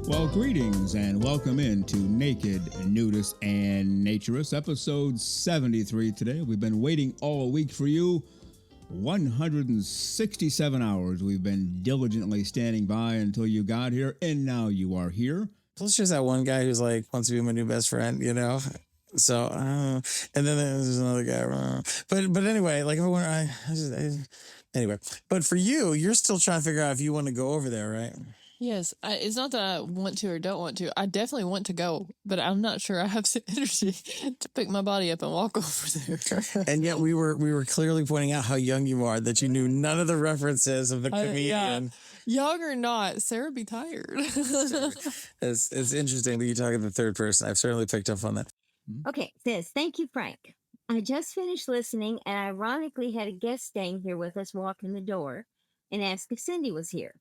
Well, greetings and welcome into Naked, Nudists, and Naturists, episode 73 today. We've been waiting all week for you. 167 hours we've been diligently standing by until you got here, and now you are here. Plus, there's that one guy who's like, wants to be my new best friend, you know? So, and then there's another guy. But anyway, like, anyway. But for you, you're still trying to figure out if you want to go over there, right? Yes, it's not that I want to or don't want to. I definitely want to go, but I'm not sure I have the energy to pick my body up and walk over there. And yet we were clearly pointing out how young you are, that you knew none of the references of the comedian. Young or not, Sarah be tired. It's interesting that you talk in the third person. I've certainly picked up on that. Okay, sis, thank you, Frank. I just finished listening and ironically had a guest staying here with us walk in the door and asked if Cindy was here.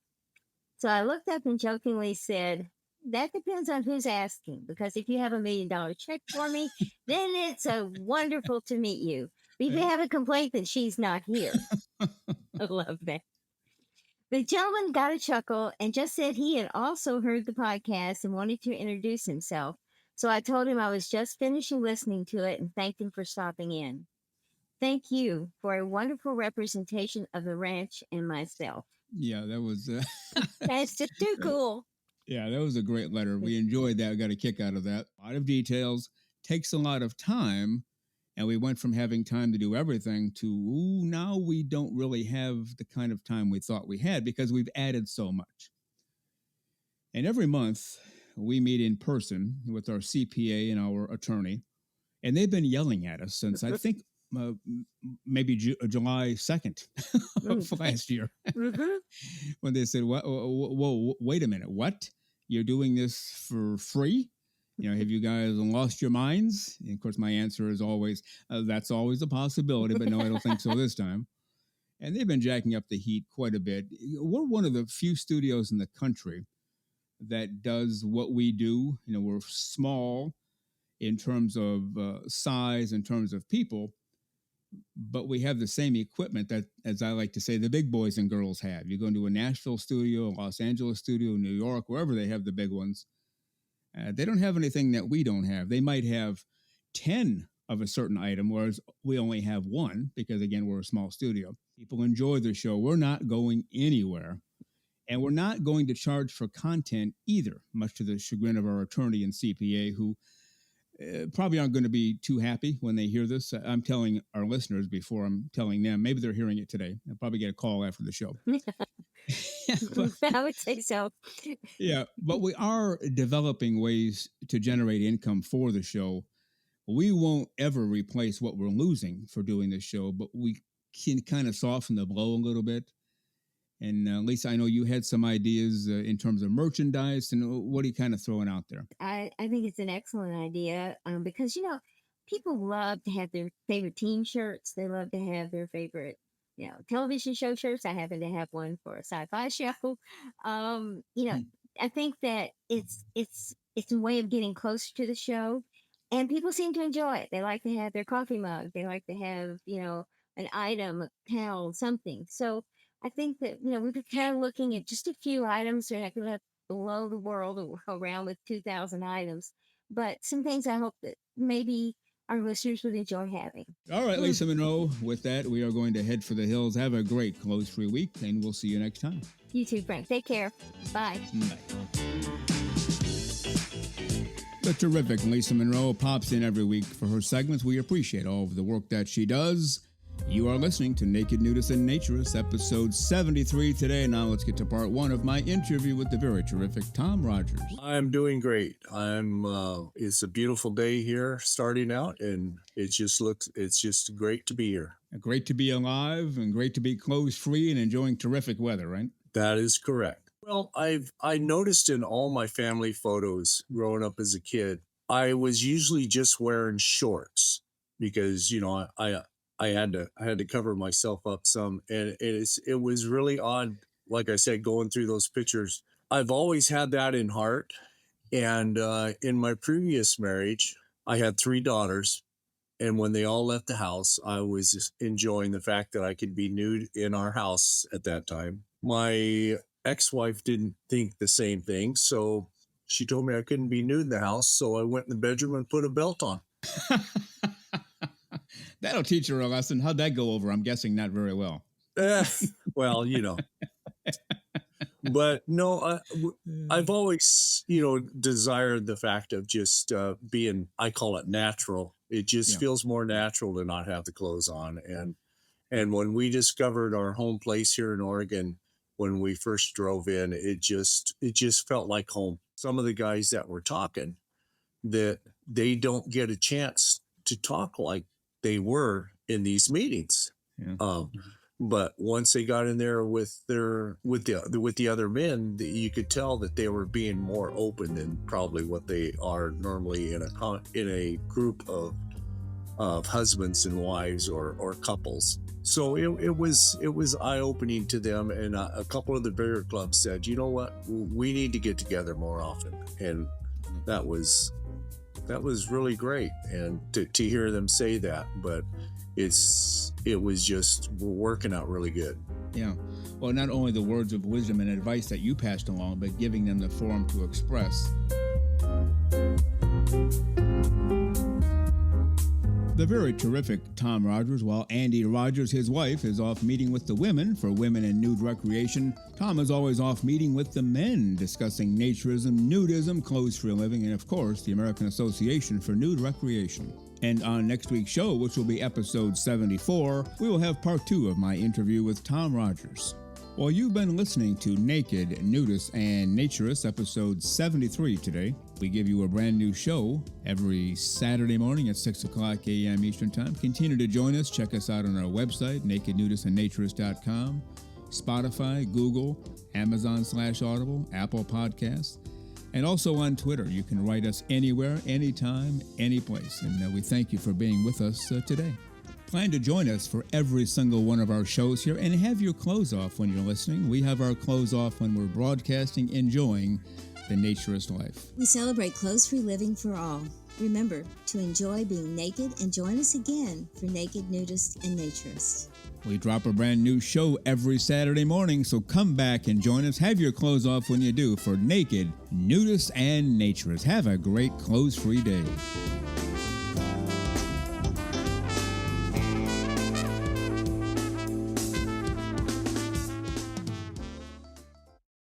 So I looked up and jokingly said, that depends on who's asking, because if you have $1 million check for me, then it's wonderful to meet you. But if you have a complaint that she's not here, I love that. The gentleman got a chuckle and just said he had also heard the podcast and wanted to introduce himself. So I told him I was just finishing listening to it and thanked him for stopping in. Thank you for a wonderful representation of the ranch and myself. Yeah, that was... That's just too cool. Yeah, that was a great letter. We enjoyed that. We got a kick out of that. A lot of details. Takes a lot of time. And we went from having time to do everything to, now we don't really have the kind of time we thought we had because we've added so much. And every month, we meet in person with our CPA and our attorney. And they've been yelling at us since, I think, maybe July 2nd of last year. When they said, whoa, wait a minute, what? You're doing this for free? You know, have you guys lost your minds? And of course, my answer is always, that's always a possibility, but no, I don't think so this time. And they've been jacking up the heat quite a bit. We're one of the few studios in the country that does what we do. You know, we're small in terms of size, in terms of people, but we have the same equipment that, as I like to say, the big boys and girls have. You go into a Nashville studio, a Los Angeles studio, New York, wherever they have the big ones. They don't have anything that we don't have. They might have 10 of a certain item, whereas we only have one because, again, we're a small studio. People enjoy the show. We're not going anywhere, and we're not going to charge for content either, much to the chagrin of our attorney and CPA, who probably aren't going to be too happy when they hear this. I'm telling our listeners before I'm telling them. Maybe they're hearing it today. I'll probably get a call after the show. I would say so. Yeah, but we are developing ways to generate income for the show. We won't ever replace what we're losing for doing this show, but we can kind of soften the blow a little bit. And Lisa, I know you had some ideas in terms of merchandise, and what are you kind of throwing out there? I think it's an excellent idea because, you know, people love to have their favorite team shirts. They love to have their favorite, you know, television show shirts. I happen to have one for a sci-fi show. You know, I think that it's a way of getting closer to the show, and people seem to enjoy it. They like to have their coffee mug. They like to have, you know, an item, a towel, something. So I think that, you know, we've been kind of looking at just a few items. We're not going to blow the world around with 2,000 items, but some things I hope that maybe our listeners would enjoy having. All right, Lisa Monroe, with that, we are going to head for the hills. Have a great close-free week, and we'll see you next time. You too, Frank. Take care. Bye. Bye. The terrific Lisa Monroe pops in every week for her segments. We appreciate all of the work that she does. You are listening to Naked Nudists and Naturists, episode 73 today. Now let's get to part one of my interview with the very terrific Tom Rodgers. I'm doing great. It's a beautiful day here starting out, and it's just great to be here. Great to be alive and great to be clothes-free and enjoying terrific weather, right? That is correct. Well, I noticed in all my family photos growing up as a kid, I was usually just wearing shorts because, you know, I had to cover myself up some, and it was really odd. Like I said, going through those pictures, I've always had that in heart. And in my previous marriage, I had 3 daughters, and when they all left the house, I was just enjoying the fact that I could be nude in our house at that time. My ex-wife didn't think the same thing, so She told me I couldn't be nude in the house, so I went in the bedroom and put a belt on. That'll teach her a lesson. How'd that go over? I'm guessing not very well. Well, but no, I've always, desired the fact of just being, I call it natural. It just feels more natural to not have the clothes on. And when we discovered our home place here in Oregon, when we first drove in, it just felt like home. Some of the guys that were talking, that they don't get a chance to talk like they were in these meetings. Yeah. But once they got in there with the other men, you could tell that they were being more open than probably what they are normally in a group of husbands and wives or couples. So it was eye-opening to them, and a couple of the bigger clubs said, you know what, we need to get together more often, and that was really great, and to hear them say that. But it was just working out really good. Yeah. Well, not only the words of wisdom and advice that you passed along, but giving them the forum to express. The very terrific Tom Rogers, while ANDEE Rodgers, his wife, is off meeting with the women for women and nude recreation, Tom is always off meeting with the men, discussing naturism, nudism, clothes for a living, and of course, the American Association for Nude Recreation. And on next week's show, which will be episode 74, we will have part 2 of my interview with Tom Rogers. Well, you've been listening to Naked, Nudists, and Naturists, episode 73 today. We give you a brand new show every Saturday morning at 6 o'clock a.m. Eastern Time. Continue to join us. Check us out on our website, nakednudistandnaturist.com, Spotify, Google, Amazon/Audible, Apple Podcasts, and also on Twitter. You can write us anywhere, anytime, any place. And we thank you for being with us today. Plan to join us for every single one of our shows here and have your clothes off when you're listening. We have our clothes off when we're broadcasting, enjoying the naturist life. We celebrate clothes-free living for all. Remember to enjoy being naked and join us again for Naked, Nudists, and Naturists. We drop a brand new show every Saturday morning, so come back and join us. Have your clothes off when you do for Naked, Nudists, and Naturists. Have a great clothes-free day.